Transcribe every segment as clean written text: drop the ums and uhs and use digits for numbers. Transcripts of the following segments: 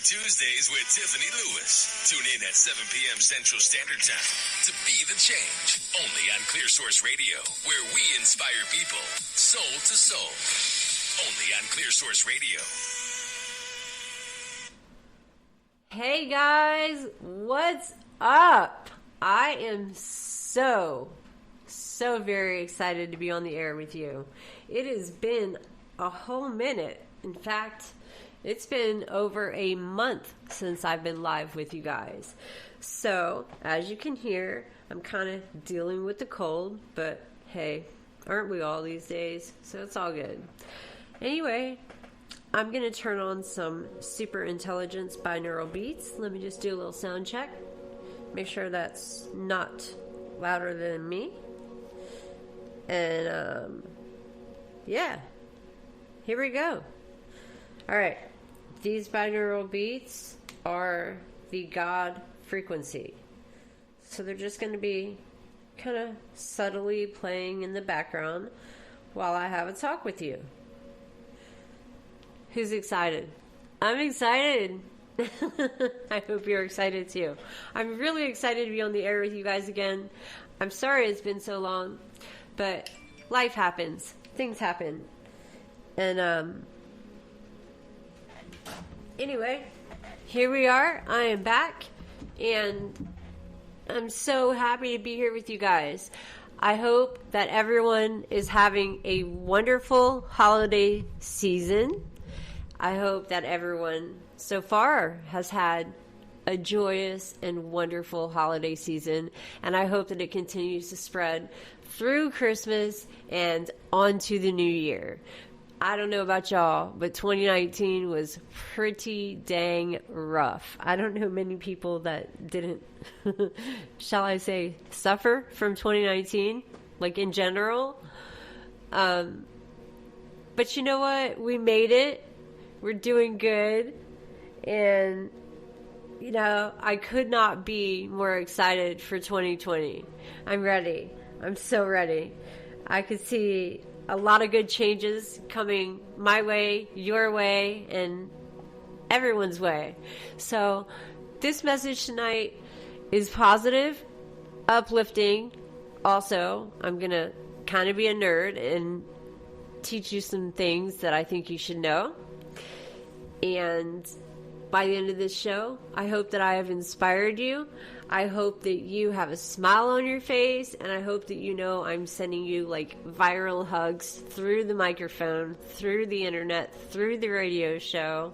Tuesdays with Tiffany Lewis. Tune in at 7 p.m. Central Standard Time to be the change. Only on Clear Source Radio, where we inspire people soul to soul. Only on Clear Source Radio. Hey guys, what's up? I am so very excited to be on the air with you. It has been a whole minute. In fact, it's been over a month since I've been live with you guys. So, as you can hear, I'm kind of dealing with the cold, but hey, aren't we all these days? So it's all good. Anyway, I'm going to turn on some Super Intelligence binaural beats. Let me just do a little sound check. Make sure that's not louder than me. And, yeah. Here we go. Alright. These binaural beats are the God frequency. So they're just going to be kind of subtly playing in the background while I have a talk with you. Who's excited? I'm excited. I hope you're excited too. I'm really excited to be on the air with you guys again. I'm sorry it's been so long, but life happens. Things happen. And anyway, here we are. I am back, and I'm so happy to be here with you guys. I hope that everyone is having a wonderful holiday season. I hope that everyone so far has had a joyous and wonderful holiday season, and I hope that it continues to spread through Christmas and onto the new year. I don't know about y'all, but 2019 was pretty dang rough. I don't know many people that didn't, shall I say, suffer from 2019, like in general. But you know what? We made it. We're doing good. And, you know, I could not be more excited for 2020. I'm ready. I'm so ready. I could see a lot of good changes coming my way, your way, and everyone's way. So this message tonight is positive, uplifting. Also, I'm going to kind of be a nerd and teach you some things that I think you should know. And by the end of this show, I hope that I have inspired you. I hope that you have a smile on your face, and I hope that you know I'm sending you like viral hugs through the microphone, through the internet, through the radio show,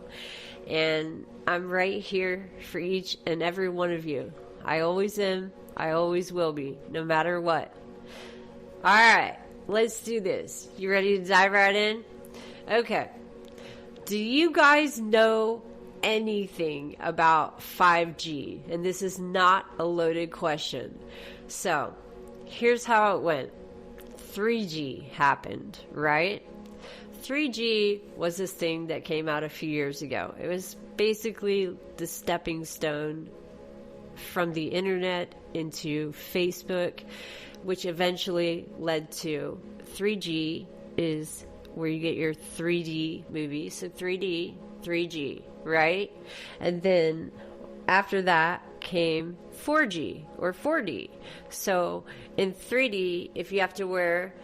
and I'm right here for each and every one of you. I always am. I always will be, no matter what. All right, let's do this. You ready to dive right in? Okay. Do you guys know anything about 5G? And this is not a loaded question. So, here's how it went. 3G happened, right? 3G was this thing that came out a few years ago. It was basically the stepping stone from the internet into Facebook, which eventually led to 3G is where you get your 3D movies. So 3D, 3G, right? And then after that came 4G or 4D. So in 3D, if you have to wear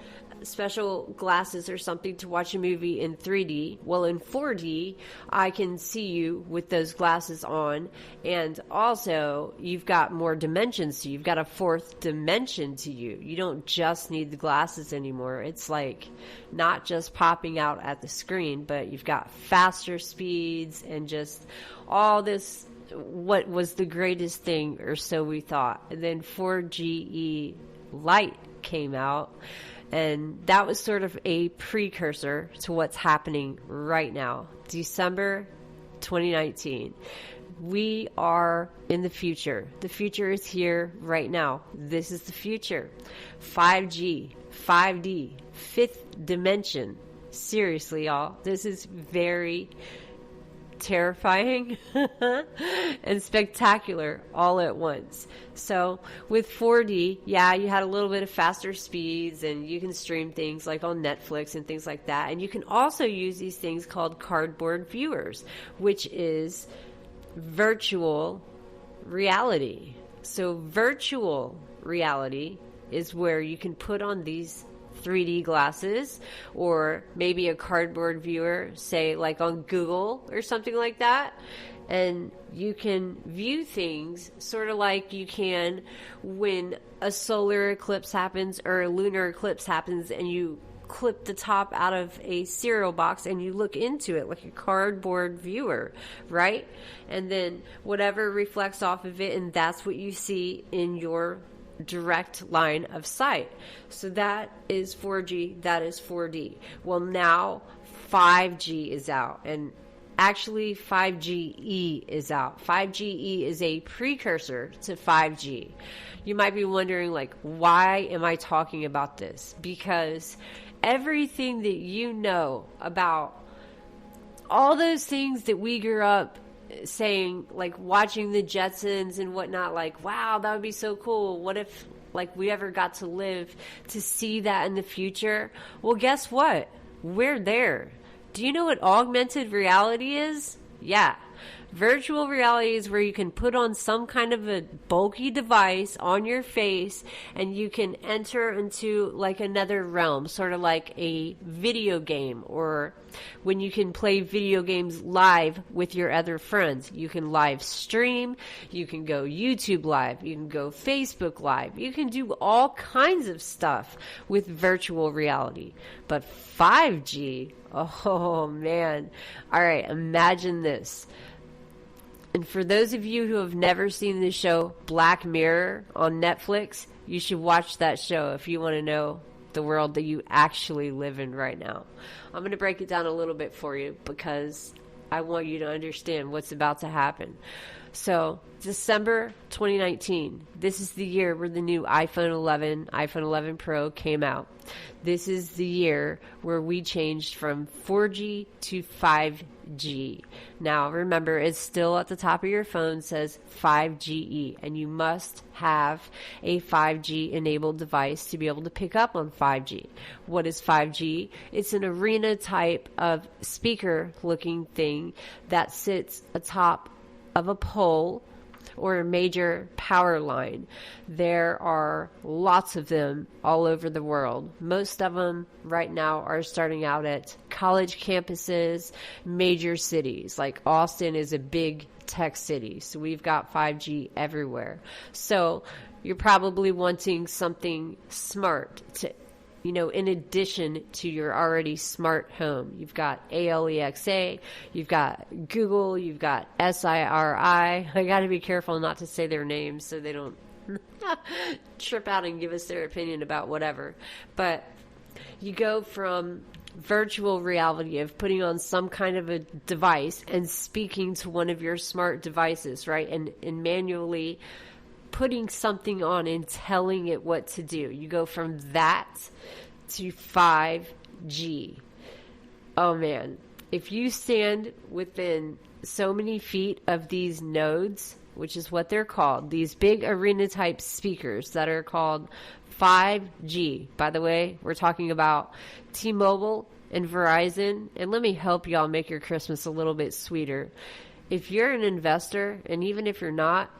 special glasses or something to watch a movie in 3D, well, in 4D, I can see you with those glasses on. And also, you've got more dimensions to you. You've got a fourth dimension to you. You don't just need the glasses anymore. It's like not just popping out at the screen, but you've got faster speeds and just all this, what was the greatest thing, or so we thought. And then 4GE Lite came out. And that was sort of a precursor to what's happening right now. December 2019. We are in the future. The future is here right now. This is the future. 5G, 5D, fifth dimension. Seriously, y'all. This is very terrifying and spectacular all at once. So with 4D, yeah, you had a little bit of faster speeds and you can stream things like on Netflix and things like that. And you can also use these things called cardboard viewers, which is virtual reality. So virtual reality is where you can put on these 3D glasses or maybe a cardboard viewer, say like on Google or something like that. And you can view things sort of like you can when a solar eclipse happens or a lunar eclipse happens and you clip the top out of a cereal box and you look into it like a cardboard viewer, right? And then whatever reflects off of it, and that's what you see in your direct line of sight. So that is 4G, that is 4D. Well, now 5G is out, and actually 5GE is out. 5GE is a precursor to 5G. You might be wondering, like, why am I talking about this? Because everything that you know about all those things that we grew up saying, like watching the Jetsons and whatnot, like, wow, that would be so cool. What if like we ever got to live to see that in the future? Well, guess what? We're there. Do you know what augmented reality is? Yeah. Virtual reality is where you can put on some kind of a bulky device on your face and you can enter into like another realm, sort of like a video game, or when you can play video games live with your other friends. You can live stream, you can go YouTube live, you can go Facebook live, you can do all kinds of stuff with virtual reality. But 5G, oh man. All right, imagine this. And for those of you who have never seen the show Black Mirror on Netflix, you should watch that show if you want to know the world that you actually live in right now. I'm going to break it down a little bit for you because I want you to understand what's about to happen. So, December 2019, this is the year where the new iPhone 11 Pro came out. This is the year where we changed from 4G to 5G. Now, remember, it's still at the top of your phone, says 5GE, and you must have a 5G enabled device to be able to pick up on 5G. What is 5G? It's an arena type of speaker looking thing that sits atop of a pole or a major power line. There are lots of them all over the world. Most of them right now are starting out at college campuses, major cities. Like Austin is a big tech city, so we've got 5G everywhere. So you're probably wanting something smart to, you know, in addition to your already smart home. You've got Alexa, you've got Google, you've got SIRI. I got to be careful not to say their names so they don't trip out and give us their opinion about whatever. But you go from virtual reality of putting on some kind of a device and speaking to one of your smart devices, right? And manually putting something on and telling it what to do. You go from that to 5G. Oh man, if you stand within so many feet of these nodes, which is what they're called, these big arena type speakers that are called 5G. By the way, we're talking about T-Mobile and Verizon. And let me help y'all make your Christmas a little bit sweeter. If you're an investor, and even if you're not,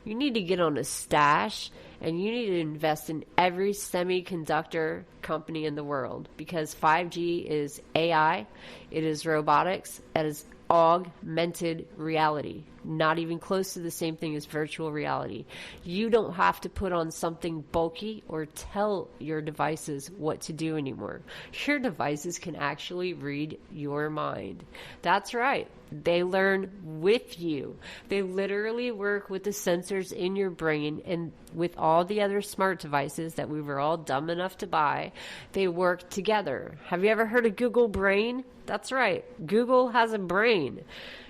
you need to get on a stash and you need to invest in every semiconductor company in the world, because 5G is AI, it is robotics, it is augmented reality. Not even close to the same thing as virtual reality. You don't have to put on something bulky or tell your devices what to do anymore. Your devices can actually read your mind. That's right. They learn with you. They literally work with the sensors in your brain, and with all the other smart devices that we were all dumb enough to buy, they work together. Have you ever heard of Google Brain? That's right. Google has a brain.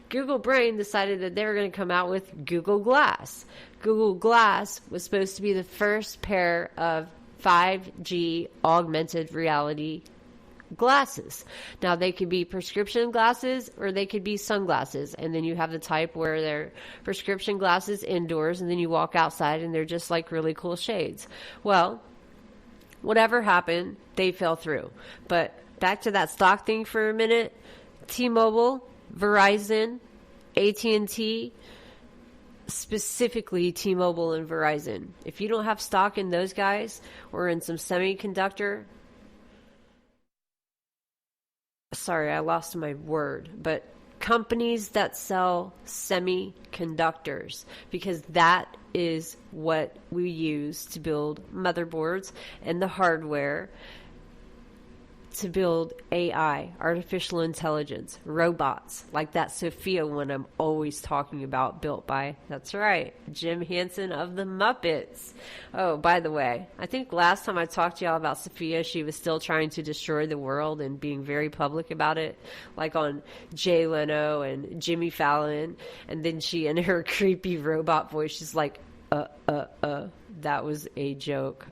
Google Brain decided that they were going to come out with Google Glass. Google Glass was supposed to be the first pair of 5G augmented reality glasses. Now, they could be prescription glasses or they could be sunglasses. And then you have the type where they're prescription glasses indoors, and then you walk outside and they're just like really cool shades. Well, whatever happened, they fell through. But back to that stock thing for a minute. T-Mobile, Verizon, AT&T, specifically T-Mobile and Verizon. If you don't have stock in those guys or in some semiconductor, sorry, I lost my word, but companies that sell semiconductors, because that is what we use to build motherboards and the hardware to build AI, artificial intelligence, robots, like that Sophia one I'm always talking about, built by, that's right, Jim Henson of the Muppets. Oh, by the way, I think last time I talked to y'all about Sophia, she was still trying to destroy the world and being very public about it, like on Jay Leno and Jimmy Fallon, and then she, in her creepy robot voice, she's like, that was a joke.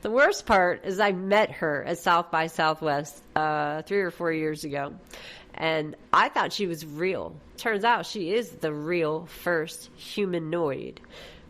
The worst part is I met her at South by Southwest 3 or 4 years ago, and I thought she was real. Turns out she is the real first humanoid.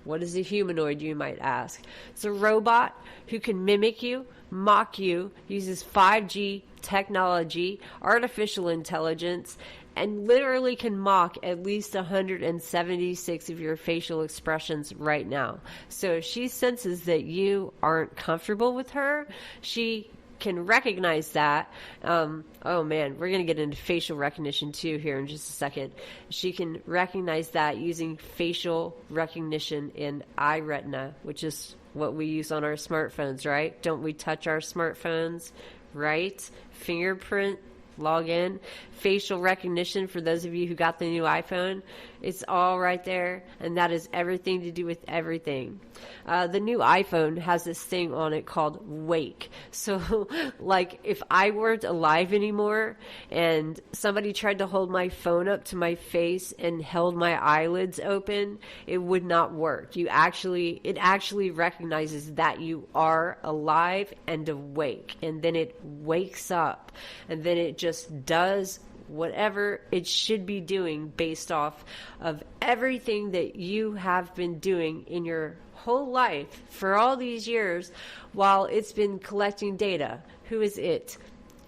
What is a humanoid, you might ask? It's a robot who can mimic you, mock you, uses 5G technology, artificial intelligence, and literally can mock at least 176 of your facial expressions right now. So if she senses that you aren't comfortable with her, she can recognize that. Oh man, we're going to get into facial recognition too here in just a second. She can recognize that using facial recognition in eye retina, which is what we use on our smartphones, right? Don't we touch our smartphones, right? Fingerprint, log in, facial recognition for those of you who got the new iPhone. It's all right there, and that is everything to do with everything. The new iPhone has this thing on it called Wake. So, like, if I weren't alive anymore and somebody tried to hold my phone up to my face and held my eyelids open, it would not work. It actually recognizes that you are alive and awake, and then it wakes up, and then it just does whatever it should be doing based off of everything that you have been doing in your whole life for all these years while it's been collecting data. Who is it?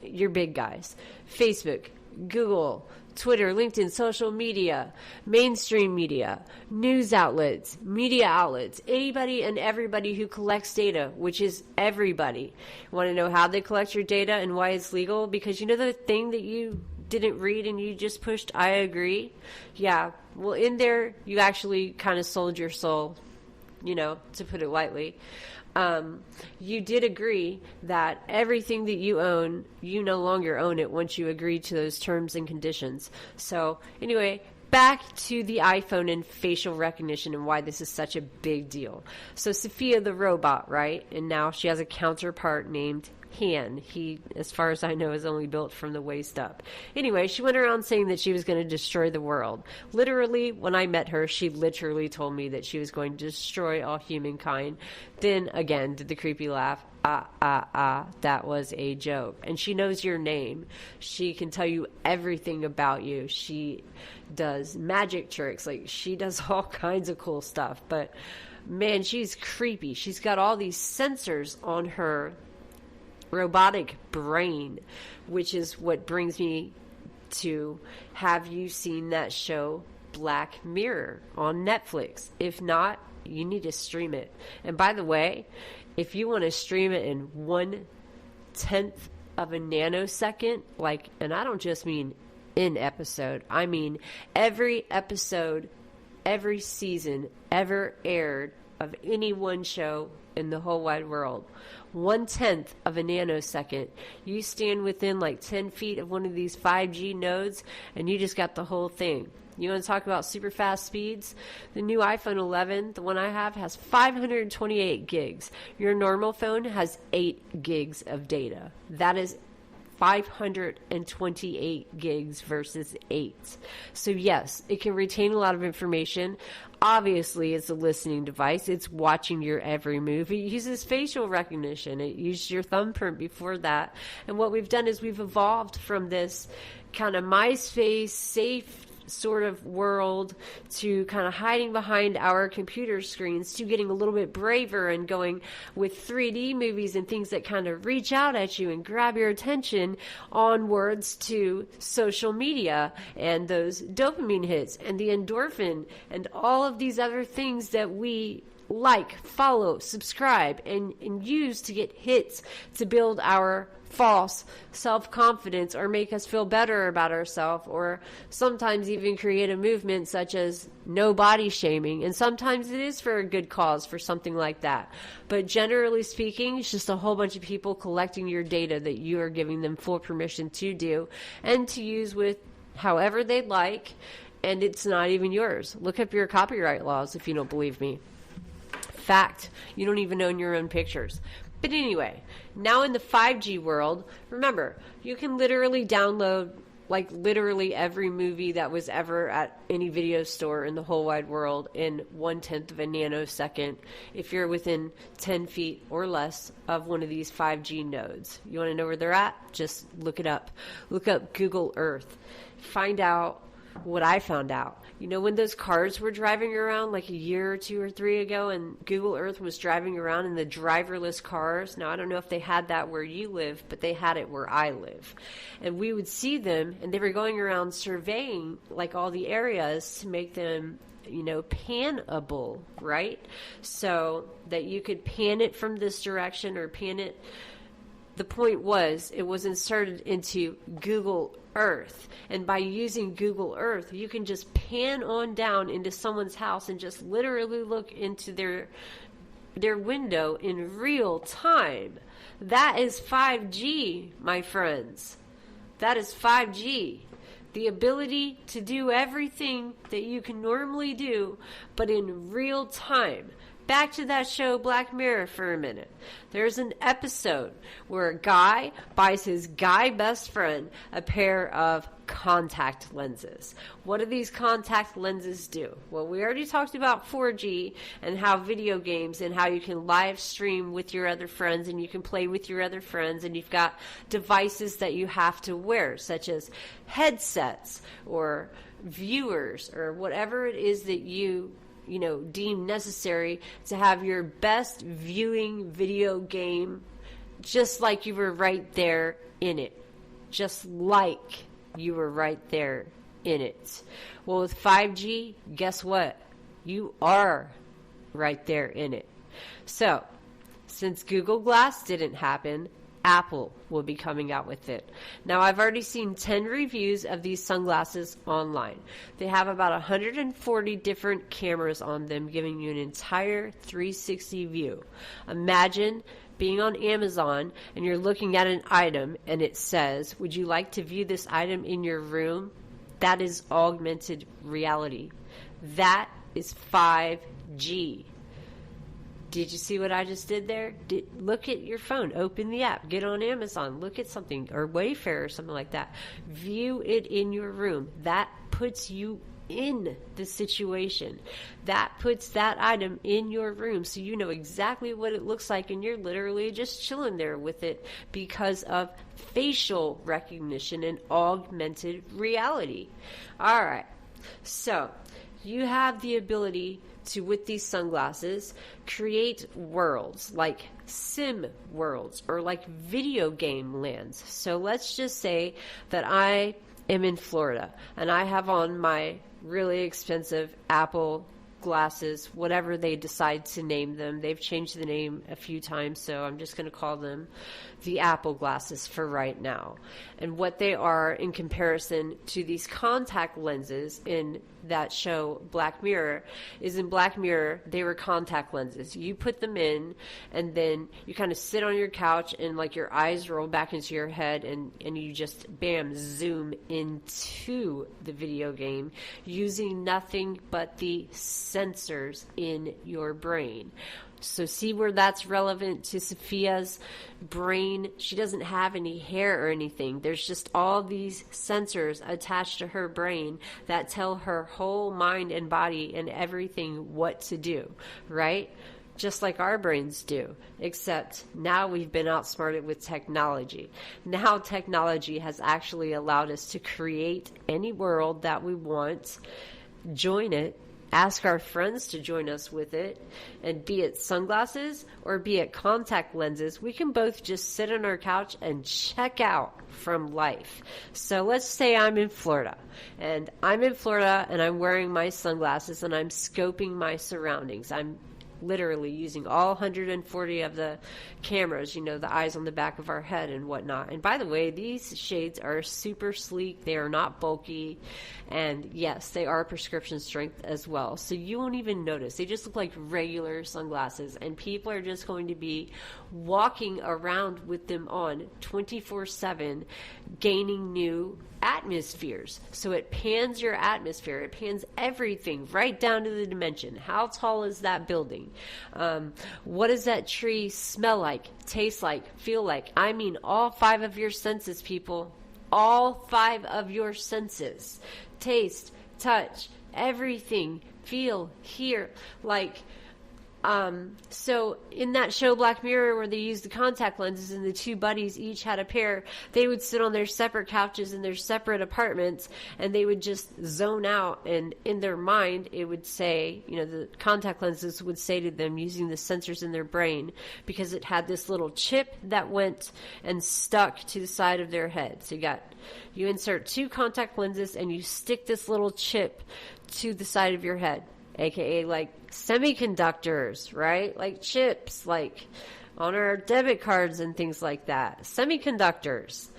Your big guys. Facebook, Google, Twitter, LinkedIn, social media, mainstream media, news outlets, media outlets, anybody and everybody who collects data, which is everybody. Want to know how they collect your data and why it's legal? Because you know the thing that you didn't read and you just pushed I agree? Yeah, well, in there you actually kind of sold your soul, to put it lightly. You did agree that everything that you own, you no longer own it once you agree to those terms and conditions. So anyway, back to the iPhone and facial recognition and why this is such a big deal. So Sophia the robot, right? And now she has a counterpart named Han. He, as far as I know, is only built from the waist up. Anyway, she went around saying that she was going to destroy the world. Literally, when I met her, she literally told me that she was going to destroy all humankind. Then, again, did the creepy laugh. That was a joke. And she knows your name. She can tell you everything about you. She does magic tricks. Like, she does all kinds of cool stuff. But, man, she's creepy. She's got all these sensors on her robotic brain, which is what brings me to, have you seen that show Black Mirror on Netflix? If not, you need to stream it. And by the way, if you want to stream it in 1/10 of a nanosecond, and I don't just mean in episode, I mean every episode, every season ever aired of any one show in the whole wide world, 1/10 of a nanosecond. You stand within 10 feet of one of these 5G nodes and you just got the whole thing. You want to talk about super fast speeds? The new iPhone 11, the one I have, has 528 gigs. Your normal phone has 8 gigs of data. That is 528 gigs versus 8. So yes, it can retain a lot of information. Obviously, it's a listening device. It's watching your every move. It uses facial recognition. It used your thumbprint before that. And what we've done is we've evolved from this kind of MySpace safe sort of world to kind of hiding behind our computer screens to getting a little bit braver and going with 3D movies and things that kind of reach out at you and grab your attention, onwards to social media and those dopamine hits and the endorphin and all of these other things that we like, follow, subscribe, and use to get hits to build our false self-confidence or make us feel better about ourselves, or sometimes even create a movement such as no body shaming. And sometimes it is for a good cause, for something like that. But generally speaking, it's just a whole bunch of people collecting your data that you are giving them full permission to do and to use with however they'd like, and it's not even yours. Look up your copyright laws if you don't believe me. Fact, you don't even own your own pictures. But anyway, now in the 5G world, remember, you can literally download like literally every movie that was ever at any video store in the whole wide world in 1/10 of a nanosecond if you're within 10 feet or less of one of these 5G nodes. You want to know where they're at? Just look it up. Look up Google Earth. Find out what I found out. You know, when those cars were driving around like a year or 2 or 3 ago, and Google Earth was driving around in the driverless cars. Now, I don't know if they had that where you live, but they had it where I live. And we would see them, and they were going around surveying like all the areas to make them, you know, panable, right? So that you could pan it from this direction or pan it. The point was, it was inserted into Google Earth. And by using Google Earth, you can just pan on down into someone's house and just literally look into their window in real time. That is 5G, my friends. That is 5G. The ability to do everything that you can normally do, but in real time. Back to that show Black Mirror for a minute. There's an episode where a guy buys his guy best friend a pair of contact lenses. What do these contact lenses do? Well, we already talked about 4G and how video games and how you can live stream with your other friends and you can play with your other friends, and you've got devices that you have to wear, such as headsets or viewers or whatever it is that you deem necessary to have your best viewing video game, just like you were right there in it. Just like you were right there in it. Well, with 5G, guess what? You are right there in it. So, since Google Glass didn't happen, Apple will be coming out with it. Now, I've already seen 10 reviews of these sunglasses online. They have about 140 different cameras on them, giving you an entire 360 view. Imagine being on Amazon and you're looking at an item and it says, "Would you like to view this item in your room?" That is augmented reality. That is 5G. Did you see what I just did there? Look at your phone. Open the app. Get on Amazon. Look at something. Or Wayfair or something like that. View it in your room. That puts you in the situation. That puts that item in your room so you know exactly what it looks like, and you're literally just chilling there with it because of facial recognition and augmented reality. All right. So you have the ability to, with these sunglasses, create worlds, like sim worlds or like video game lands. So let's just say that I am in Florida and I have on my really expensive Apple glasses, whatever they decide to name them. They've changed the name a few times, so I'm just going to call them the Apple glasses for right now. And what they are in comparison to these contact lenses in that show Black Mirror is, in Black Mirror, they were contact lenses. You put them in and then you kind of sit on your couch and like your eyes roll back into your head and you just bam, zoom into the video game using nothing but the sensors in your brain. So see where that's relevant to Sophia's brain? She doesn't have any hair or anything. There's just all these sensors attached to her brain that tell her whole mind and body and everything what to do, right? just like our brains do, except now we've been outsmarted with technology. Now technology has actually allowed us to create any world that we want, join it, ask our friends to join us with it, and be it sunglasses or be it contact lenses, we can both just sit on our couch and check out from life. So let's say I'm in Florida and I'm wearing my sunglasses and I'm scoping my surroundings. I'm literally using all 140 of the cameras, the eyes on the back of our head and whatnot. And by the way, these shades are super sleek. They are not bulky. And yes, they are prescription strength as well. So you won't even notice. They just look like regular sunglasses. And people are just going to be walking around with them on 24/7, gaining new atmospheres. So it pans your atmosphere. It pans everything right down to the dimension. How tall is that building? What does that tree smell like, taste like, feel like? I mean, all 5 of your senses, people. All 5 of your senses. Taste, touch, everything, feel, hear. So in that show Black Mirror, where they used the contact lenses and the 2 buddies each had a pair, they would sit on their separate couches in their separate apartments and they would just zone out, and in their mind it would say, the contact lenses would say to them using the sensors in their brain, because it had this little chip that went and stuck to the side of their head. So you insert 2 contact lenses and you stick this little chip to the side of your head, aka like semiconductors, right? Like chips, like on our debit cards and things like that. Semiconductors.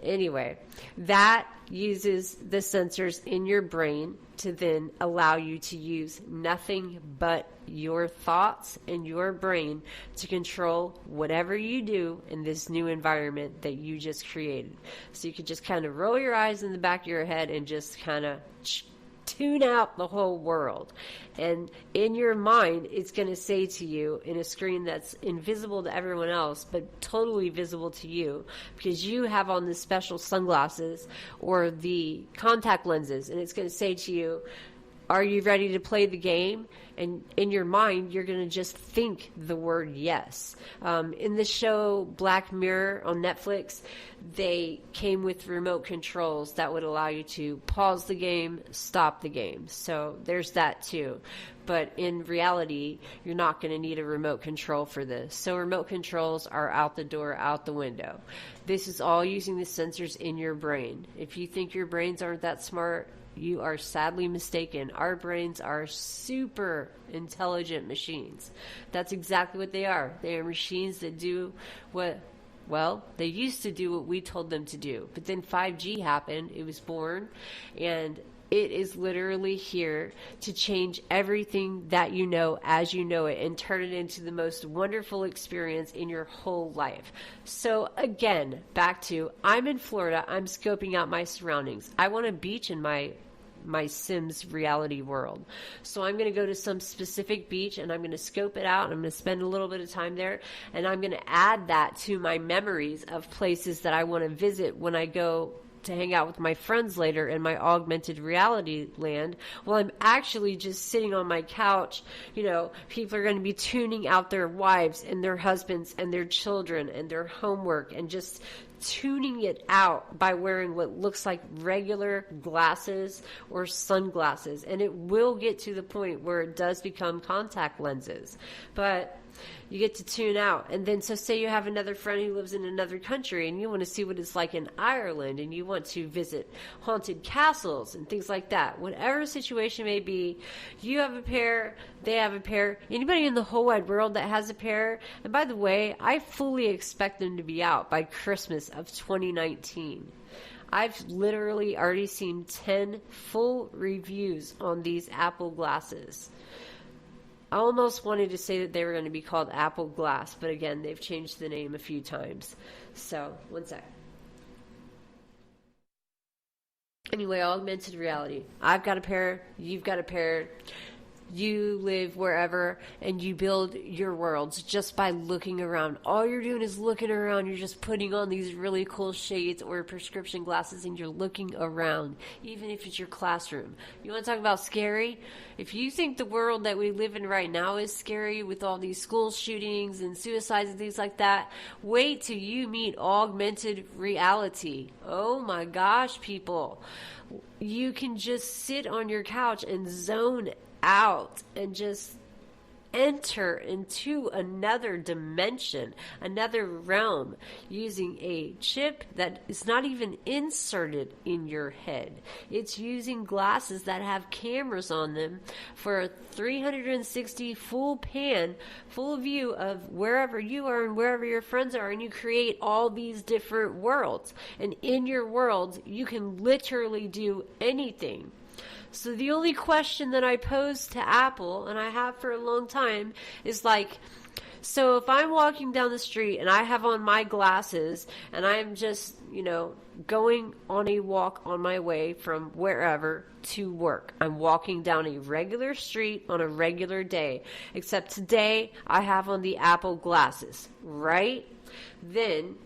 Anyway, that uses the sensors in your brain to then allow you to use nothing but your thoughts and your brain to control whatever you do in this new environment that you just created. So you could just kind of roll your eyes in the back of your head and just kind of tune out the whole world. And in your mind, it's going to say to you in a screen that's invisible to everyone else, but totally visible to you, because you have on the special sunglasses or the contact lenses, and it's going to say to you, are you ready to play the game? And in your mind, you're going to just think the word yes. In the show Black Mirror on Netflix, they came with remote controls that would allow you to pause the game, stop the game. So there's that too. But in reality, you're not going to need a remote control for this. So remote controls are out the door, out the window. This is all using the sensors in your brain. If you think your brains aren't that smart, you are sadly mistaken. Our brains are super intelligent machines. That's exactly what they are. They are machines that do they used to do what we told them to do. But then 5G happened. It was born, and it is literally here to change everything that you know as you know it and turn it into the most wonderful experience in your whole life. So again, back to, I'm in Florida. I'm scoping out my surroundings. I want a beach in my Sims reality world. So I'm going to go to some specific beach and I'm going to scope it out and I'm going to spend a little bit of time there, and I'm going to add that to my memories of places that I want to visit when I go to hang out with my friends later in my augmented reality land. Well, I'm actually just sitting on my couch. People are going to be tuning out their wives and their husbands and their children and their homework and just tuning it out by wearing what looks like regular glasses or sunglasses. And it will get to the point where it does become contact lenses. But you get to tune out. And then, so say you have another friend who lives in another country and you want to see what it's like in Ireland and you want to visit haunted castles and things like that. Whatever situation may be, you have a pair, they have a pair. Anybody in the whole wide world that has a pair, and by the way, I fully expect them to be out by Christmas of 2019. I've literally already seen 10 full reviews on these Apple glasses. I almost wanted to say that they were going to be called Apple Glass, but again, they've changed the name a few times. So, one sec. Anyway, augmented reality. I've got a pair. You've got a pair. you live wherever and you build your worlds just by looking around. All you're doing is looking around. You're just putting on these really cool shades or prescription glasses and you're looking around, even if it's your classroom. You want to talk about scary? If you think the world that we live in right now is scary with all these school shootings and suicides and things like that, wait till you meet augmented reality. Oh my gosh, people. You can just sit on your couch and zone out and just enter into another dimension, another realm, using a chip that is not even inserted in your head. It's using glasses that have cameras on them for a 360 full pan, full view of wherever you are and wherever your friends are, and you create all these different worlds. And in your worlds, you can literally do anything. So the only question that I pose to Apple, and I have for a long time, is like, so if I'm walking down the street and I have on my glasses and I'm just, going on a walk on my way from wherever to work. I'm walking down a regular street on a regular day, except today I have on the Apple glasses, right? Then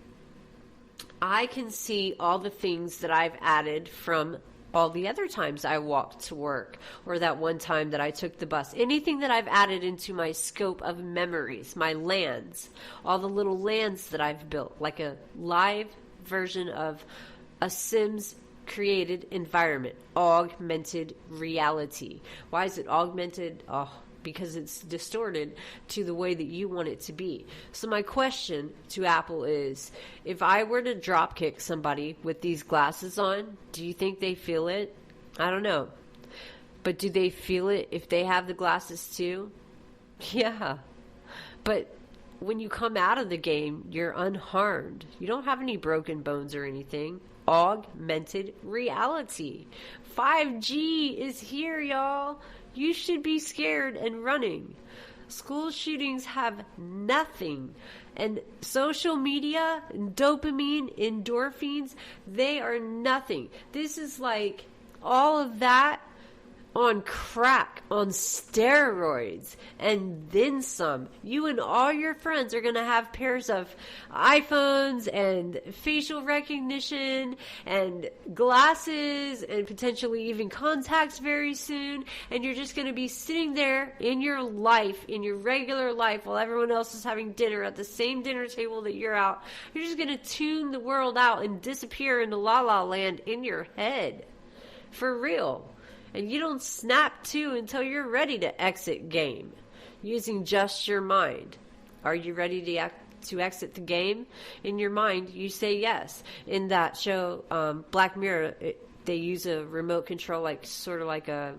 I can see all the things that I've added from all the other times I walked to work, or that one time that I took the bus. Anything that I've added into my scope of memories, my lands, all the little lands that I've built, like a live version of a Sims created environment, augmented reality. Why is it augmented? Because it's distorted to the way that you want it to be. So my question to Apple is, if I were to drop kick somebody with these glasses on, do you think they feel it? I don't know. But do they feel it if they have the glasses too? Yeah. But when you come out of the game, you're unharmed. You don't have any broken bones or anything. Augmented reality. 5G is here, y'all. You should be scared and running. School shootings have nothing. And social media, dopamine, endorphins, they are nothing. This is like all of that on crack, on steroids, and then some. You and all your friends are going to have pairs of iPhones and facial recognition and glasses and potentially even contacts very soon. And you're just going to be sitting there in your life, in your regular life, while everyone else is having dinner at the same dinner table that you're out. You're just going to tune the world out and disappear into La La Land in your head. For real. And you don't snap to until you're ready to exit game using just your mind. Are you ready to exit the game? In your mind, you say yes. In that show, Black Mirror, they use a remote control, sort of like a,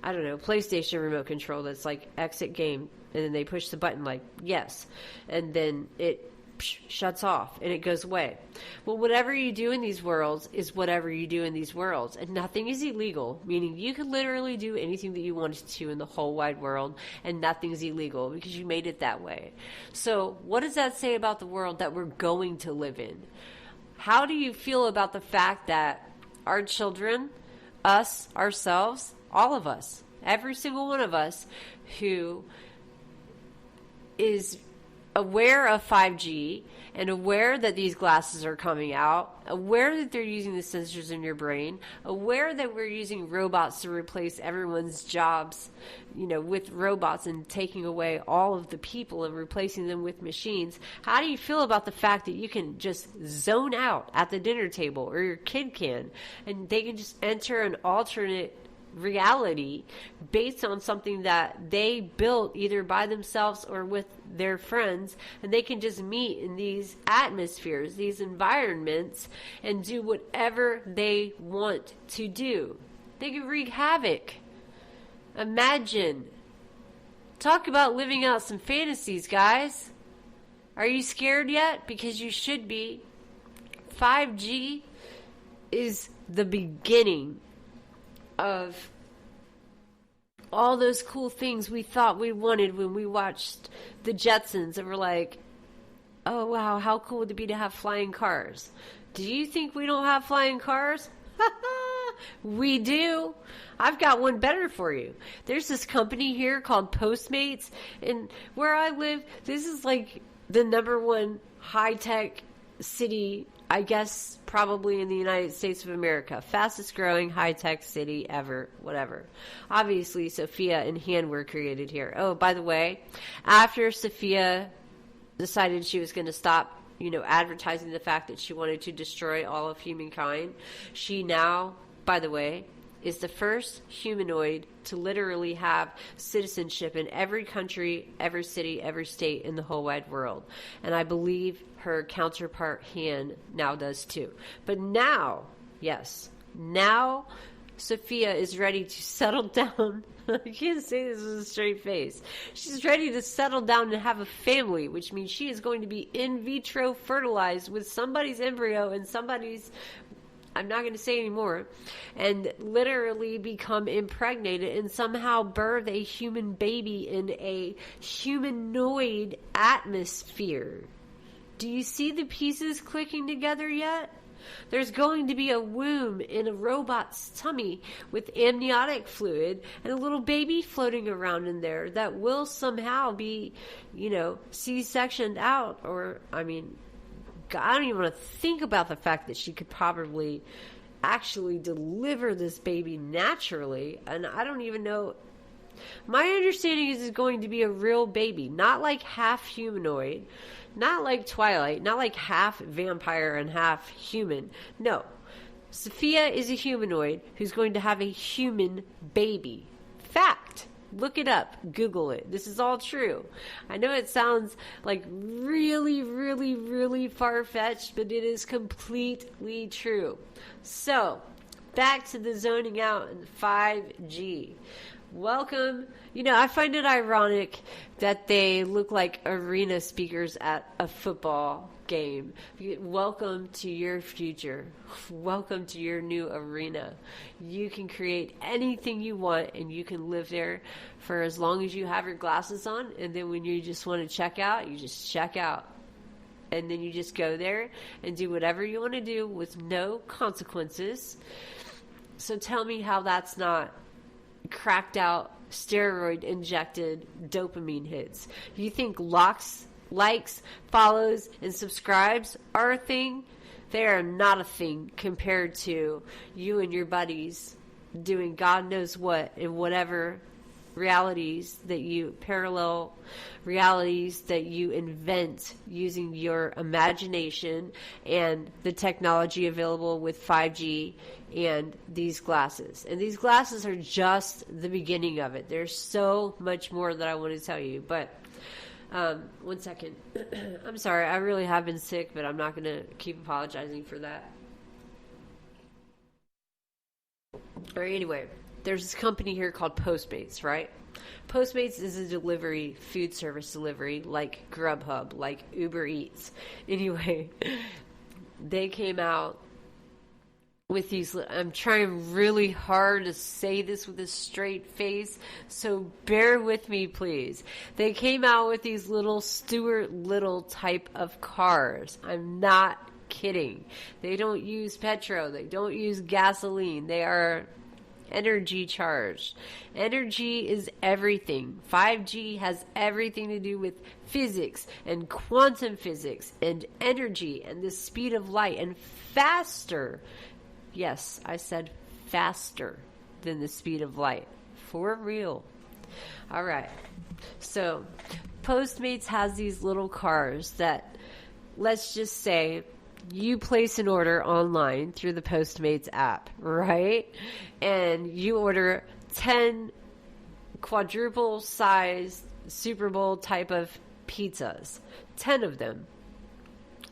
I don't know, PlayStation remote control that's like exit game. And then they push the button like yes. And then it shuts off and it goes away. Well, whatever you do in these worlds is whatever you do in these worlds, and nothing is illegal, meaning you could literally do anything that you wanted to in the whole wide world, and nothing's illegal because you made it that way. So what does that say about the world that we're going to live in? How do you feel about the fact that our children, us, ourselves, all of us, every single one of us who is aware of 5G and aware that these glasses are coming out, aware that they're using the sensors in your brain, aware that we're using robots to replace everyone's jobs, with robots and taking away all of the people and replacing them with machines. How do you feel about the fact that you can just zone out at the dinner table, or your kid can, and they can just enter an alternate reality based on something that they built either by themselves or with their friends, and they can just meet in these atmospheres, these environments, and do whatever they want to do. They can wreak havoc. Imagine. Talk about living out some fantasies, guys. Are you scared yet? Because you should be. 5G is the beginning of all those cool things we thought we wanted when we watched the Jetsons and we're like, oh wow, how cool would it be to have flying cars? Do you think we don't have flying cars? We do. I've got one better for you. There's this company here called Postmates, and where I live, this is like the number one high-tech city, I guess, probably in the United States of America. Fastest growing high-tech city ever, whatever. Obviously, Sophia and Han were created here. Oh, by the way, after Sophia decided she was going to stop, advertising the fact that she wanted to destroy all of humankind, she now, by the way, is the first humanoid to literally have citizenship in every country, every city, every state in the whole wide world. And I believe her counterpart Han now does too. But now, yes, now Sophia is ready to settle down. I can't say this with a straight face. She's ready to settle down and have a family, which means she is going to be in vitro fertilized with somebody's embryo and somebody's, I'm not going to say anymore, and literally become impregnated and somehow birth a human baby in a humanoid atmosphere. Do you see the pieces clicking together yet? There's going to be a womb in a robot's tummy with amniotic fluid and a little baby floating around in there that will somehow be, C-sectioned out. Or, I don't even want to think about the fact that she could probably actually deliver this baby naturally. And I don't even know. My understanding is it's going to be a real baby, not like half humanoid, not like Twilight, not like half vampire and half human. No. Sophia is a humanoid who's going to have a human baby. Fact. Look it up. Google it. This is all true. I know it sounds like really, really, really far-fetched, but it is completely true. So, back to the zoning out and 5G. Welcome. I find it ironic that they look like arena speakers at a football game. Welcome to your future. Welcome to your new arena. You can create anything you want and you can live there for as long as you have your glasses on, and then when you just want to check out, you just check out. And then you just go there and do whatever you want to do with no consequences. So tell me how that's not cracked out, steroid injected dopamine hits. You think likes, follows, and subscribes are a thing? They are not a thing compared to you and your buddies doing God knows what in whatever parallel realities that you invent using your imagination and the technology available with 5G and these glasses. And these glasses are just the beginning of it. There's so much more that I want to tell you, but 1 second. I'm sorry, I really have been sick, but I'm not going to keep apologizing for that. All right, anyway, there's this company here called Postmates, right? Postmates is a food service delivery, like Grubhub, like Uber Eats. Anyway, they came out with these, I'm trying really hard to say this with a straight face, so bear with me, please. They came out with these little Stuart Little type of cars. I'm not kidding. They don't use petrol. They don't use gasoline. They are energy charged. Energy is everything. 5G has everything to do with physics and quantum physics and energy and the speed of light and faster. Yes, I said faster than the speed of light. For real. All right. So, Postmates has these little cars that, let's just say, you place an order online through the Postmates app, right? And you order 10 quadruple sized Super Bowl type of pizzas. 10 of them.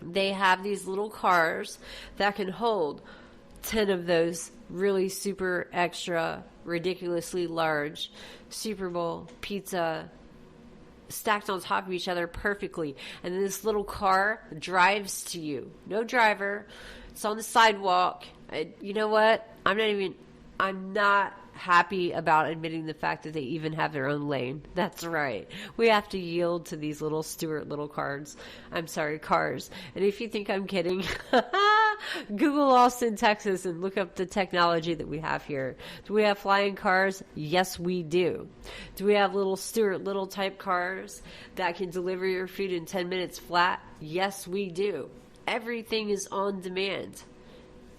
They have these little cars that can hold 10 of those really super extra, ridiculously large Super Bowl pizza stacked on top of each other perfectly. And then this little car drives to you. No driver. It's on the sidewalk. You know what? I'm not happy about admitting the fact that they even have their own lane. That's right. We have to yield to these little Stuart Little cars. I'm sorry, cars. And if you think I'm kidding, Google Austin, Texas, and look up the technology that we have here. Do we have flying cars? Yes, we do. Do we have little Stuart Little type cars that can deliver your food in 10 minutes flat? Yes, we do. Everything is on demand.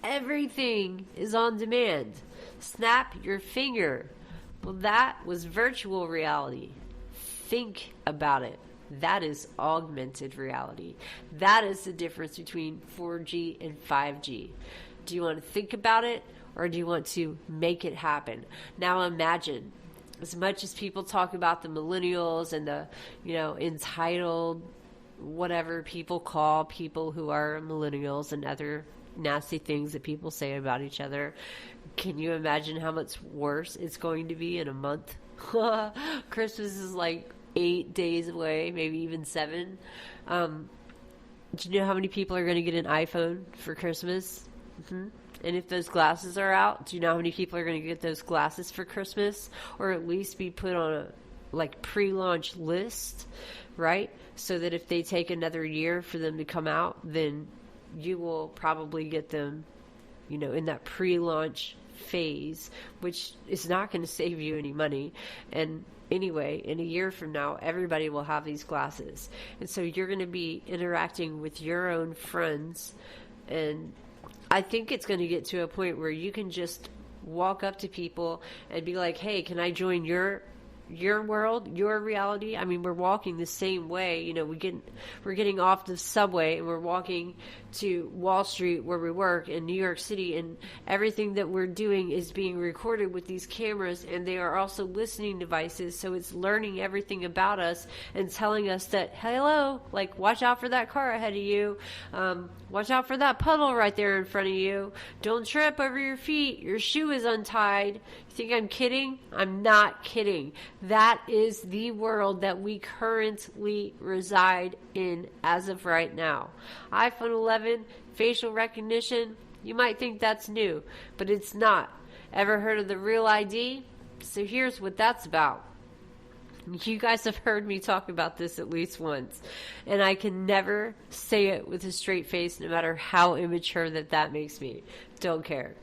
Everything is on demand. Snap your finger. Well, that was virtual reality. Think about it. That is augmented reality. That is the difference between 4G and 5G. Do you want to think about it, or do you want to make it happen? Now imagine, as much as people talk about the millennials and the, entitled, whatever people call people who are millennials and other nasty things that people say about each other, can you imagine how much worse it's going to be in a month? Christmas is like 8 days away, maybe even 7. Do you know how many people are going to get an iPhone for Christmas? Mm-hmm. And if those glasses are out, do you know how many people are going to get those glasses for Christmas? Or at least be put on a pre-launch list, right? So that if they take another year for them to come out, then you will probably get them, in that pre-launch phase, which is not going to save you any money. And anyway, in a year from now, everybody will have these glasses. And so you're going to be interacting with your own friends. And I think it's going to get to a point where you can just walk up to people and be like, hey, can I join your world, your reality? I mean, we're walking the same way. We're getting off the subway and we're walking to Wall Street where we work in New York City, and everything that we're doing is being recorded with these cameras, and they are also listening devices, so it's learning everything about us and telling us that, hello, watch out for that car ahead of you, watch out for that puddle right there in front of you, don't trip over your feet, your shoe is untied. You think I'm kidding? I'm not kidding. That is the world that we currently reside in as of right now. iPhone 11, facial recognition, you might think that's new, but it's not. Ever heard of the Real ID? So here's what that's about. You guys have heard me talk about this at least once, and I can never say it with a straight face, no matter how immature that makes me. Don't care.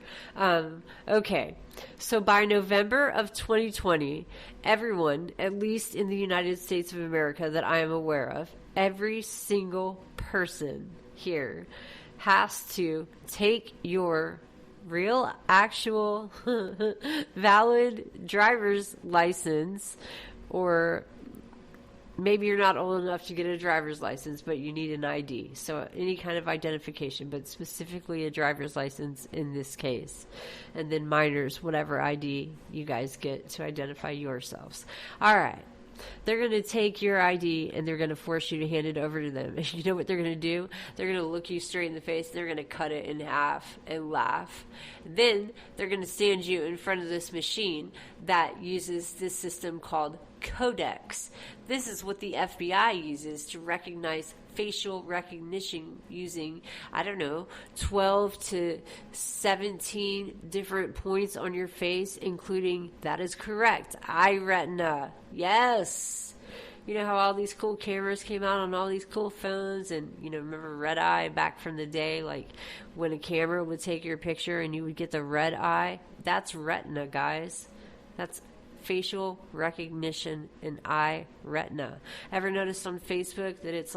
Okay, so by November of 2020, everyone, at least in the United States of America that I am aware of, every single person here has to take your real, actual, valid driver's license, or maybe you're not old enough to get a driver's license, but you need an ID. So any kind of identification, but specifically a driver's license in this case. And then minors, whatever ID you guys get to identify yourselves. All right. They're going to take your ID and they're going to force you to hand it over to them. And you know what they're going to do? They're going to look you straight in the face. They're going to cut it in half and laugh. Then they're going to stand you in front of this machine that uses this system called Codex. This is what the FBI uses to recognize facial recognition using, 12 to 17 different points on your face, including, that is correct, eye retina. Yes. You know how all these cool cameras came out on all these cool phones, and, remember red eye back from the day, when a camera would take your picture and you would get the red eye? That's retina, guys. That's facial recognition and eye retina. Ever noticed on Facebook that it's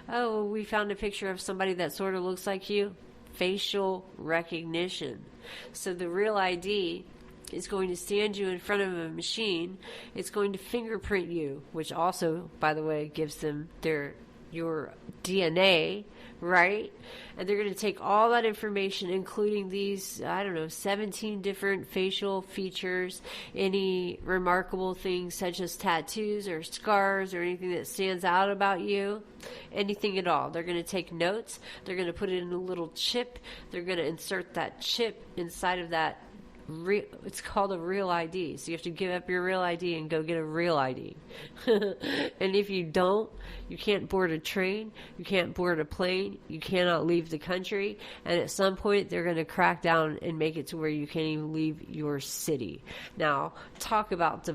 oh, we found a picture of somebody that sort of looks like you? Facial recognition. So the Real ID is going to stand you in front of a machine. It's going to fingerprint you, which also, by the way, gives them your DNA, right? And they're going to take all that information, including these, 17 different facial features, any remarkable things such as tattoos or scars or anything that stands out about you, anything at all. They're going to take notes. They're going to put it in a little chip. They're going to insert that chip inside of that. It's called a Real ID. So you have to give up your Real ID and go get a Real ID. And if you don't, you can't board a train, you can't board a plane, you cannot leave the country, and at some point they're going to crack down and make it to where you can't even leave your city. Now, talk about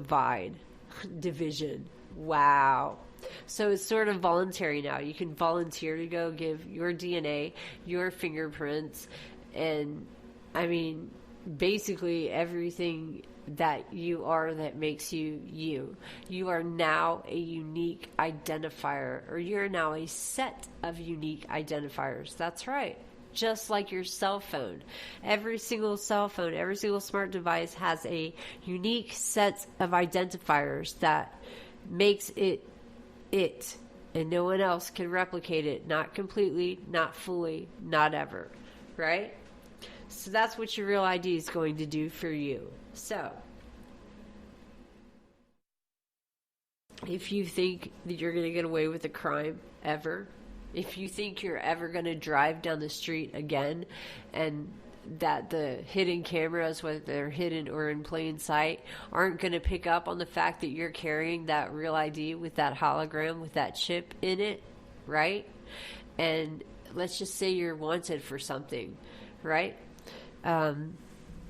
division. Wow. So it's sort of voluntary now. You can volunteer to go give your DNA, your fingerprints, and I mean, basically everything that you are that makes you you. You are now a unique identifier, or you're now a set of unique identifiers. That's right. Just like your cell phone. Every single cell phone, every single smart device has a unique set of identifiers that makes it, and no one else can replicate it. Not completely, not fully, not ever. Right? So that's what your Real ID is going to do for you. So, if you think that you're going to get away with a crime ever, if you think you're ever going to drive down the street again and that the hidden cameras, whether they're hidden or in plain sight, aren't going to pick up on the fact that you're carrying that Real ID with that hologram, with that chip in it, right? And let's just say you're wanted for something, right?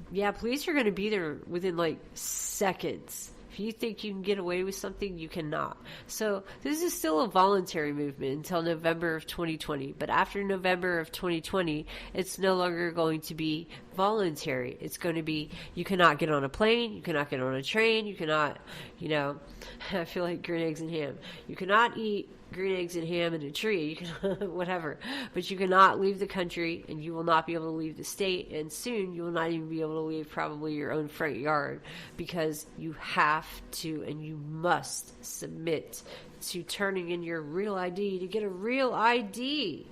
Yeah, police are going to be there within like seconds. If you think you can get away with something, you cannot. So this is still a voluntary movement until November of 2020. But after November of 2020, it's no longer going to be voluntary. It's going to be, you cannot get on a plane, you cannot get on a train, you cannot, I feel like green eggs and ham. You cannot eat green eggs and ham in a tree, you can, whatever. But you cannot leave the country, and you will not be able to leave the state, and soon you will not even be able to leave probably your own front yard, because you have to and you must submit to turning in your Real ID to get a Real ID.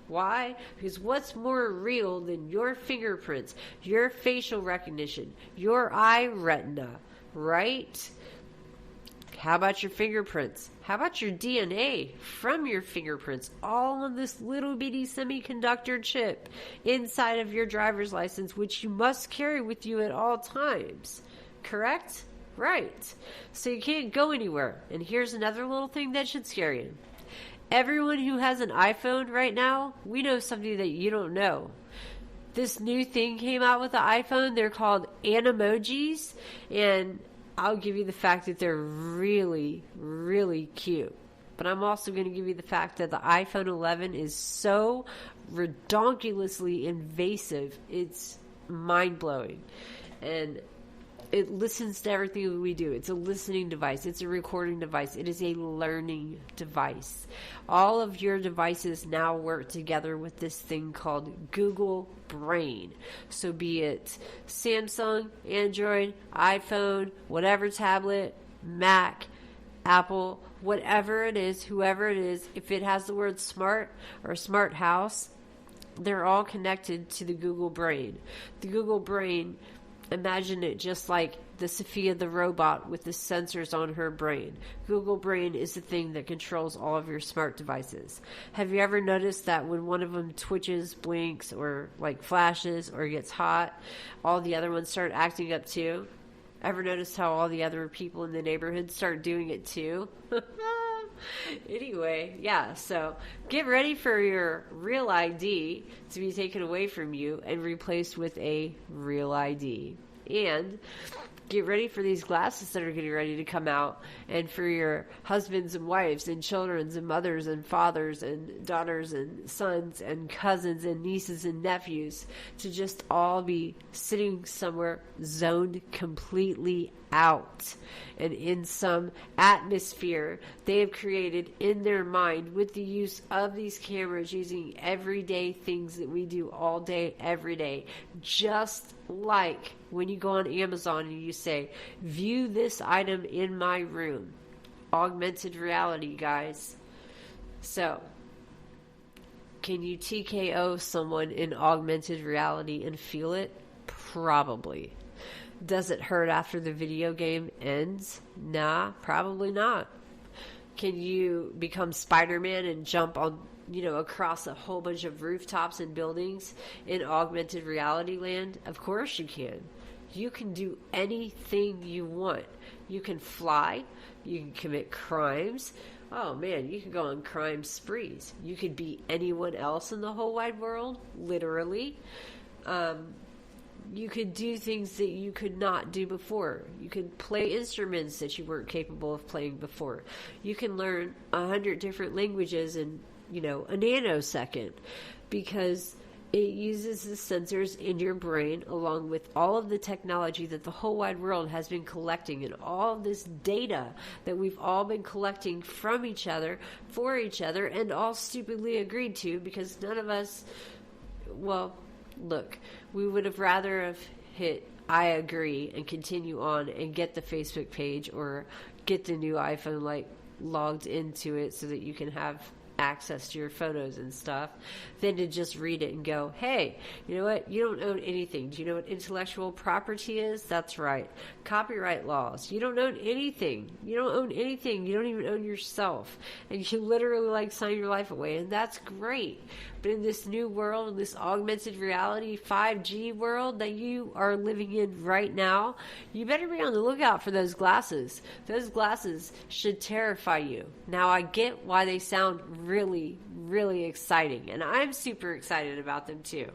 Why? Because what's more real than your fingerprints, your facial recognition, your eye retina, right? How about your fingerprints? How about your DNA from your fingerprints? All on this little bitty semiconductor chip inside of your driver's license, which you must carry with you at all times. Correct? Right. So you can't go anywhere. And here's another little thing that should scare you. Everyone who has an iPhone right now, we know something that you don't know. This new thing came out with the iPhone. They're called Animojis, and I'll give you the fact that they're really, really cute. But I'm also going to give you the fact that the iPhone 11 is so redonkulously invasive. It's mind-blowing. And it listens to everything that we do. It's a listening device. It's a recording device. It is a learning device. All of your devices now work together with this thing called Google Brain. So be it Samsung, Android, iPhone, whatever tablet, Mac, Apple, whatever it is, whoever it is, if it has the word smart or smart house, they're all connected to the Google Brain. The Google Brain, imagine it just like the Sophia the robot with the sensors on her brain. Google Brain is the thing that controls all of your smart devices. Have you ever noticed that when one of them twitches, blinks, or like flashes or gets hot, all the other ones start acting up too? Ever notice how all the other people in the neighborhood start doing it too? Anyway, yeah, so get ready for your Real ID to be taken away from you and replaced with a Real ID. And get ready for these glasses that are getting ready to come out, and for your husbands and wives and children and mothers and fathers and daughters and sons and cousins and nieces and nephews to just all be sitting somewhere zoned completely out and in some atmosphere they have created in their mind with the use of these cameras, using everyday things that we do all day, every day. Just like when you go on Amazon and you say, view this item in my room. Augmented reality, guys. So, can you TKO someone in augmented reality and feel it? Probably. Does it hurt after the video game ends? Nah, probably not. Can you become Spider-Man and jump on, across a whole bunch of rooftops and buildings in augmented reality land? Of course you can. You can do anything you want. You can fly. You can commit crimes. Oh man, you can go on crime sprees. You could be anyone else in the whole wide world, literally. You could do things that you could not do before. You could play instruments that you weren't capable of playing before. You can learn 100 different languages in, a nanosecond, because it uses the sensors in your brain along with all of the technology that the whole wide world has been collecting, and all of this data that we've all been collecting from each other, for each other, and all stupidly agreed to, because none of us, well, look, we would have rather have hit I agree and continue on and get the Facebook page or get the new iPhone logged into it so that you can have access to your photos and stuff, than to just read it and go, hey, you know what? You don't own anything. Do you know what intellectual property is? That's right. Copyright laws. You don't own anything. You don't own anything. You don't even own yourself. And you literally sign your life away. And that's great. But in this new world, in this augmented reality 5G world that you are living in right now, you better be on the lookout for those glasses. Those glasses should terrify you. Now, I get why they sound really, really exciting, and I'm super excited about them too.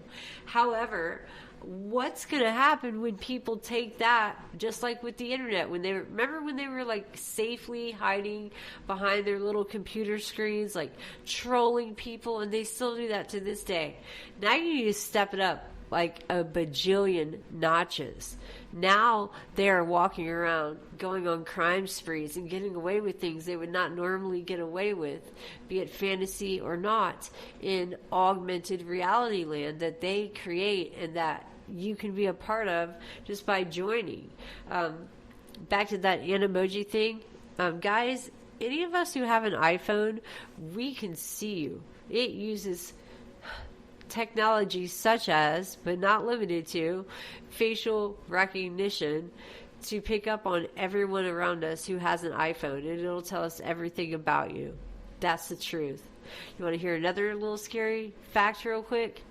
However, what's going to happen when people take that, just like with the internet, when they were safely hiding behind their little computer screens, trolling people, and they still do that to this day. Now you need to step it up like a bajillion notches. Now they are walking around, going on crime sprees and getting away with things they would not normally get away with, be it fantasy or not, in augmented reality land that they create and that you can be a part of just by joining. Back to that Animoji thing. Guys, any of us who have an iPhone, we can see you. It uses technology such as, but not limited to, facial recognition to pick up on everyone around us who has an iPhone, and it'll tell us everything about you. That's the truth. You want to hear another little scary fact real quick?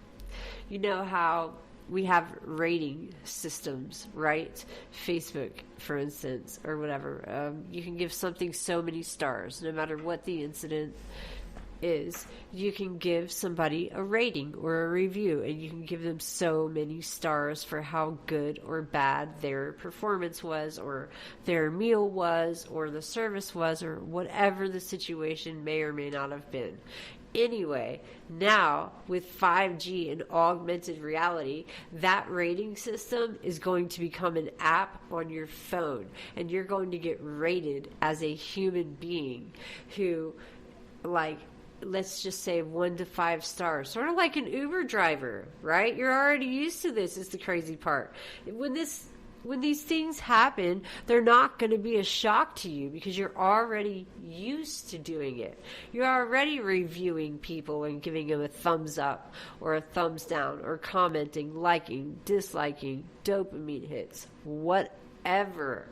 You know how we have rating systems, right? Facebook, for instance, or whatever. You can give something so many stars, no matter what the incident is. You can give somebody a rating or a review, and you can give them so many stars for how good or bad their performance was, or their meal was, or the service was, or whatever the situation may or may not have been. Anyway, now with 5G and augmented reality, that rating system is going to become an app on your phone, and you're going to get rated as a human being who, let's just say 1 to 5 stars, sort of like an Uber driver, right? You're already used to this, is the crazy part. When these things happen, they're not going to be a shock to you because you're already used to doing it. You're already reviewing people and giving them a thumbs up or a thumbs down, or commenting, liking, disliking, dopamine hits, whatever.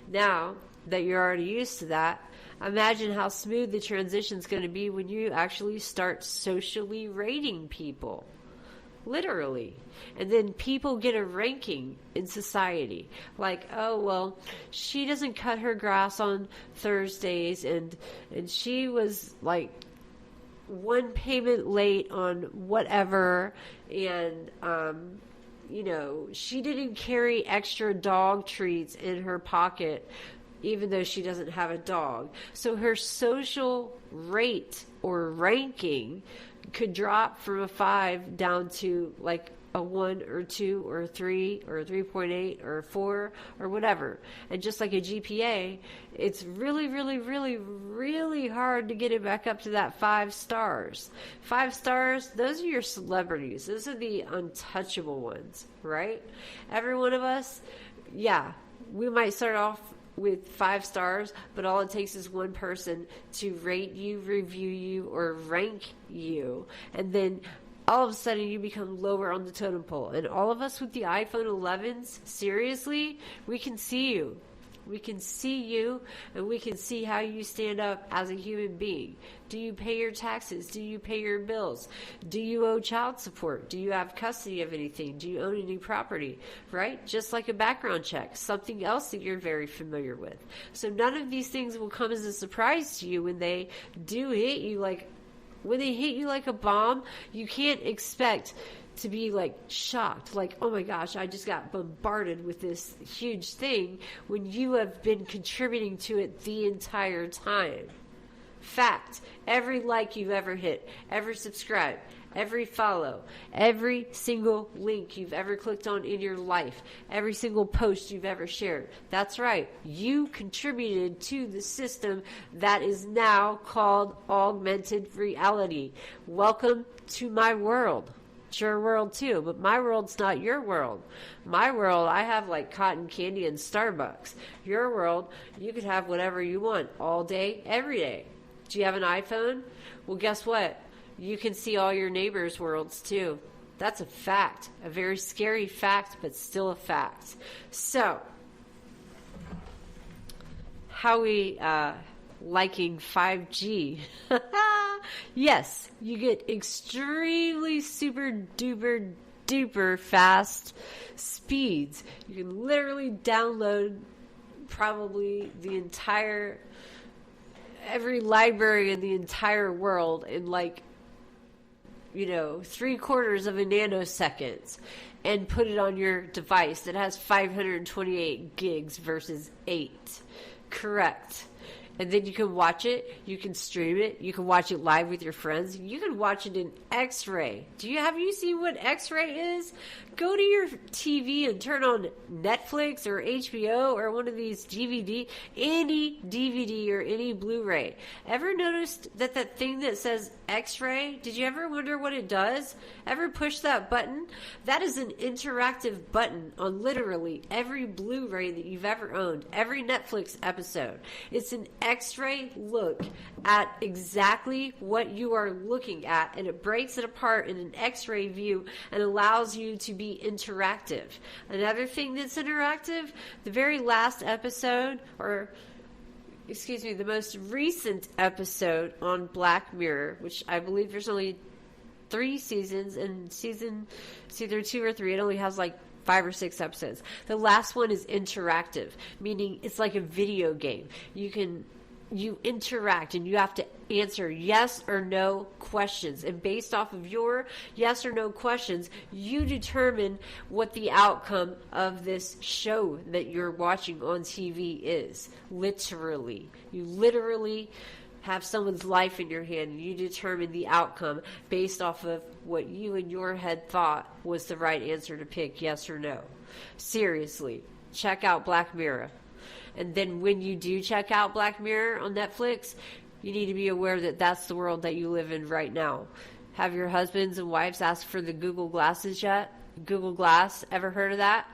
Now that you're already used to that, imagine how smooth the transition's going to be when you actually start socially rating people. Literally. And then people get a ranking in society. Oh, well, she doesn't cut her grass on Thursdays, and she was 1 payment late on whatever, and she didn't carry extra dog treats in her pocket even though she doesn't have a dog. So her social rate or ranking could drop from a 5 down to a 1 or 2 or 3 or 3.8 or 4 or whatever. And just like a GPA, it's really, really, really, really hard to get it back up to that 5 stars. 5 stars, those are your celebrities. Those are the untouchable ones, right? Every one of us, yeah, we might start off with 5 stars, but all it takes is one person to rate you, review you, or rank you, and then all of a sudden you become lower on the totem pole. And all of us with the iPhone 11s, seriously, we can see you. We can see you, and we can see how you stand up as a human being. Do you pay your taxes? Do you pay your bills? Do you owe child support? Do you have custody of anything? Do you own any property? Right? Just like a background check, something else that you're very familiar with. So none of these things will come as a surprise to you when they do hit you when they hit you like a bomb. You can't expect to be like shocked, like, oh my gosh, I just got bombarded with this huge thing, when you have been contributing to it the entire time. Fact. Every like you've ever hit, every subscribe, every follow, every single link you've ever clicked on in your life, every single post you've ever shared. That's right. You contributed to the system that is now called augmented reality. Welcome to my world. It's your world too, but my world's not your world. My world, I have like cotton candy and Starbucks. Your world, you could have whatever you want all day, every day. Do you have an iPhone? Well, guess what? You can see all your neighbors' worlds too. That's a fact. A very scary fact, but still a fact. So, how we liking 5G? Yes, you get extremely super duper duper fast speeds. You can literally download probably every library in the entire world in like, 3/4 of a nanosecond and put it on your device that has 528 gigs versus 8. Correct. And then you can watch it, you can stream it, you can watch it live with your friends, you can watch it in X-ray. Have you seen what X-ray is? Go to your TV and turn on Netflix or HBO or one of these any DVD or any Blu-ray. Ever noticed that thing that says X-ray? Did you ever wonder what it does? Ever push that button? That is an interactive button on literally every Blu-ray that you've ever owned, every Netflix episode. It's an X-ray look at exactly what you are looking at, and it breaks it apart in an X-ray view and allows you to be interactive. Another thing that's interactive, the very last episode, the most recent episode on Black Mirror, which I believe there's only 3 seasons, and it's either 2 or 3. It only has like 5 or 6 episodes. The last one is interactive, meaning it's like a video game. You interact and you have to answer yes or no questions. And based off of your yes or no questions, you determine what the outcome of this show that you're watching on TV is. Literally. You literally have someone's life in your hand and you determine the outcome based off of what you in your head thought was the right answer to pick, yes or no. Seriously. Check out Black Mirror. And then when you do check out Black Mirror on Netflix, you need to be aware that that's the world that you live in right now. Have your husbands and wives asked for the Google Glasses yet? Google Glass, ever heard of that?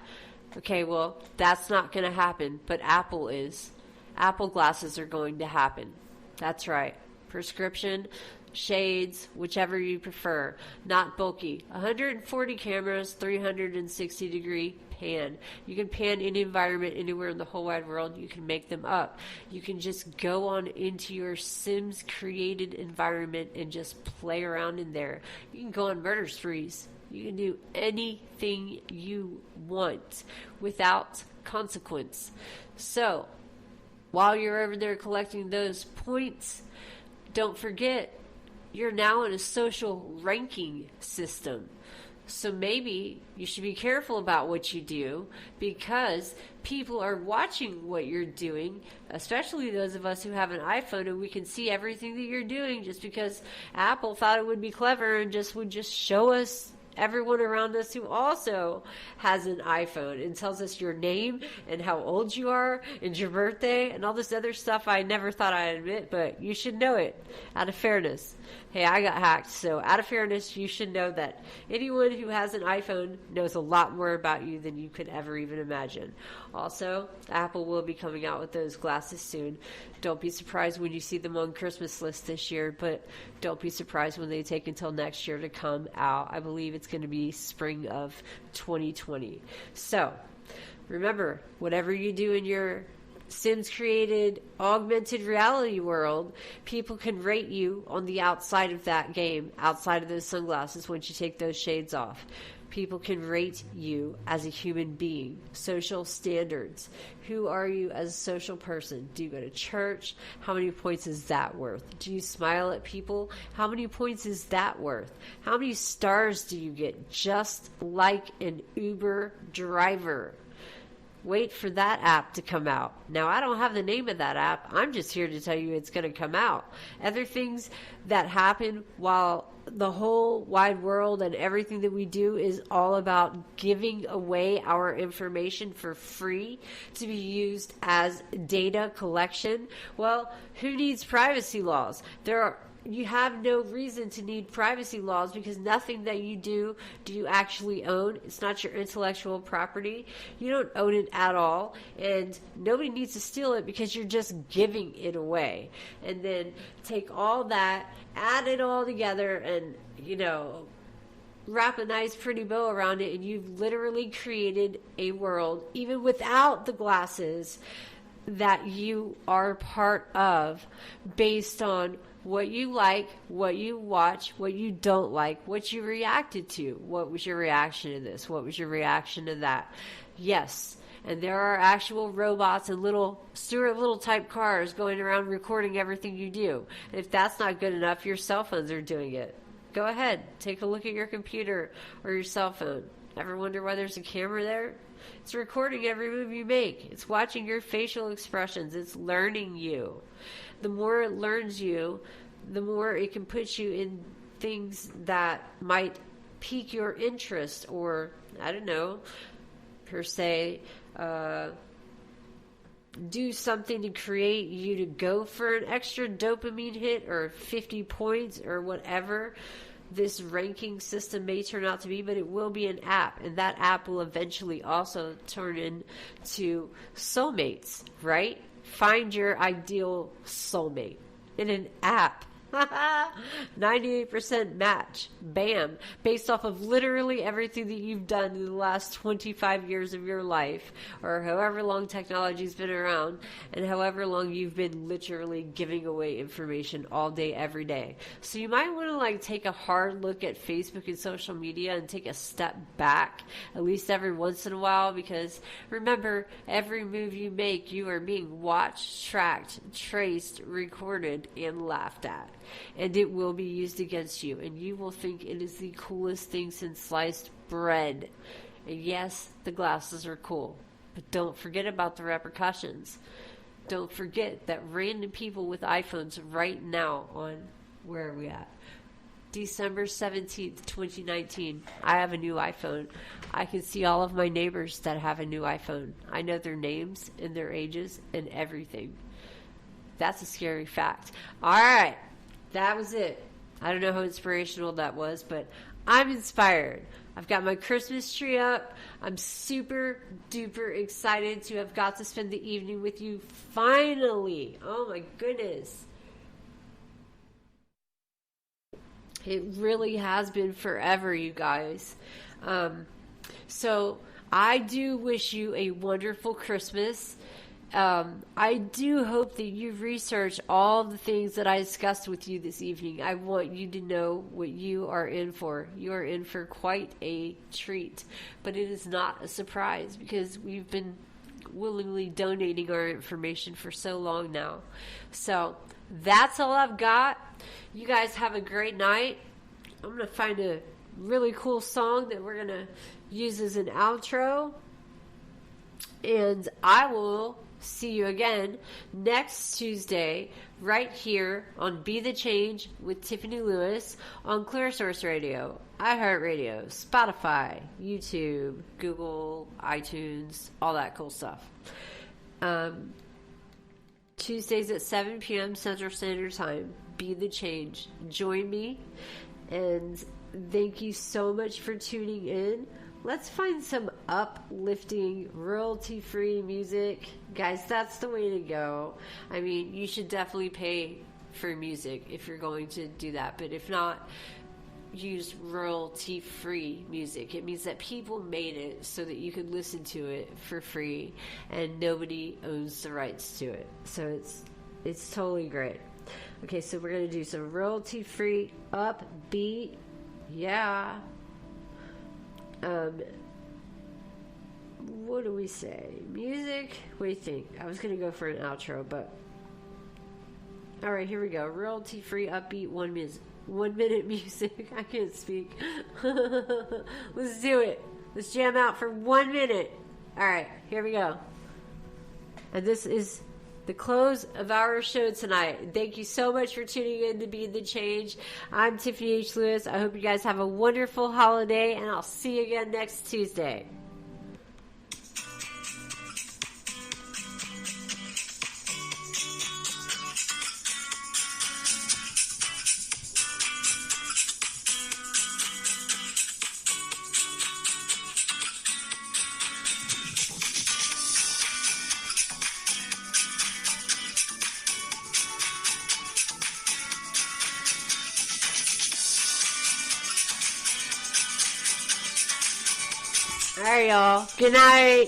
Okay, well, that's not going to happen, but Apple is. Apple glasses are going to happen. That's right. Prescription, shades, whichever you prefer. Not bulky. 140 cameras, 360 degree pan. You can pan any environment anywhere in the whole wide world. You can make them up. You can just go on into your Sims created environment and just play around in there. You can go on murder sprees. You can do anything you want without consequence. So, while you're over there collecting those points, don't forget, you're now in a social ranking system. So maybe you should be careful about what you do, because people are watching what you're doing, especially those of us who have an iPhone and we can see everything that you're doing, just because Apple thought it would be clever and would just show us everyone around us who also has an iPhone and tells us your name and how old you are and your birthday and all this other stuff I never thought I'd admit, but you should know it out of fairness. Hey, I got hacked, so out of fairness, you should know that anyone who has an iPhone knows a lot more about you than you could ever even imagine. Also, Apple will be coming out with those glasses soon. Don't be surprised when you see them on Christmas list this year, but don't be surprised when they take until next year to come out. I believe it's going to be spring of 2020. So, remember, whatever you do in your Sims created augmented reality world, people can rate you on the outside of that game, outside of those sunglasses once you take those shades off. People can rate you as a human being. Social standards. Who are you as a social person? Do you go to church? How many points is that worth? Do you smile at people? How many points is that worth? How many stars do you get? Just like an Uber driver. Wait for that app to come out. Now, I don't have the name of that app. I'm just here to tell you it's going to come out. Other things that happen while the whole wide world and everything that we do is all about giving away our information for free to be used as data collection. Well, who needs privacy laws? You have no reason to need privacy laws because nothing that you do you actually own. It's not your intellectual property. You don't own it at all. And nobody needs to steal it because you're just giving it away. And then take all that, add it all together, and, wrap a nice pretty bow around it, and you've literally created a world, even without the glasses, that you are part of based on what you like, what you watch, what you don't like, what you reacted to. What was your reaction to this? What was your reaction to that? Yes. And there are actual robots and little Stuart Little type cars going around recording everything you do. And if that's not good enough, your cell phones are doing it. Go ahead. Take a look at your computer or your cell phone. Ever wonder why there's a camera there? It's recording every move you make. It's watching your facial expressions. It's learning you. The more it learns you, the more it can put you in things that might pique your interest or, I don't know, per se, do something to create you to go for an extra dopamine hit or 50 points or whatever this ranking system may turn out to be, but it will be an app, and that app will eventually also turn into soulmates, right? Find your ideal soulmate in an app. 98% match. Bam. Based off of literally everything that you've done in the last 25 years of your life, or however long technology's been around, and however long you've been literally giving away information all day, every day. So you might want to take a hard look at Facebook and social media and take a step back, at least every once in a while, because remember, every move you make, you are being watched, tracked, traced, recorded, and laughed at. And it will be used against you, and you will think it is the coolest thing since sliced bread. And yes, the glasses are cool, but don't forget about the repercussions. Don't forget that random people with iPhones right now on, where are we at? December 17th, 2019. I have a new iPhone. I can see all of my neighbors that have a new iPhone. I know their names and their ages and everything. That's a scary fact. All right. That was it. I don't know how inspirational that was, but I'm inspired. I've got my Christmas tree up. I'm super duper excited to have got to spend the evening with you finally. Oh my goodness. It really has been forever, you guys. So I do wish you a wonderful Christmas. I do hope that you research all the things that I discussed with you this evening. I want you to know what you are in for. You are in for quite a treat, but it is not a surprise because we've been willingly donating our information for so long now. So that's all I've got. You guys have a great night. I'm going to find a really cool song that we're going to use as an outro, and I will see you again next Tuesday right here on Be the Change with Tiffany Lewis on ClearSource Radio, iHeartRadio, Spotify, YouTube, Google, iTunes, all that cool stuff. Tuesdays at 7 p.m. Central Standard Time. Be the Change. Join me, and thank you so much for tuning in. Let's find some uplifting, royalty-free music. Guys, that's the way to go. I mean, you should definitely pay for music if you're going to do that. But if not, use royalty-free music. It means that people made it so that you could listen to it for free and nobody owns the rights to it. So it's totally great. Okay, so we're going to do some royalty-free, upbeat, yeah, What do we say? Music? What do you think? I was going to go for an outro, but... Alright, here we go. Royalty-free, upbeat, 1 minute music. I can't speak. Let's do it. Let's jam out for 1 minute. Alright, here we go. And this is the close of our show tonight. Thank you so much for tuning in to Be the Change. I'm Tiffany H. Lewis. I hope you guys have a wonderful holiday, and I'll see you again next Tuesday. All right, y'all. Good night.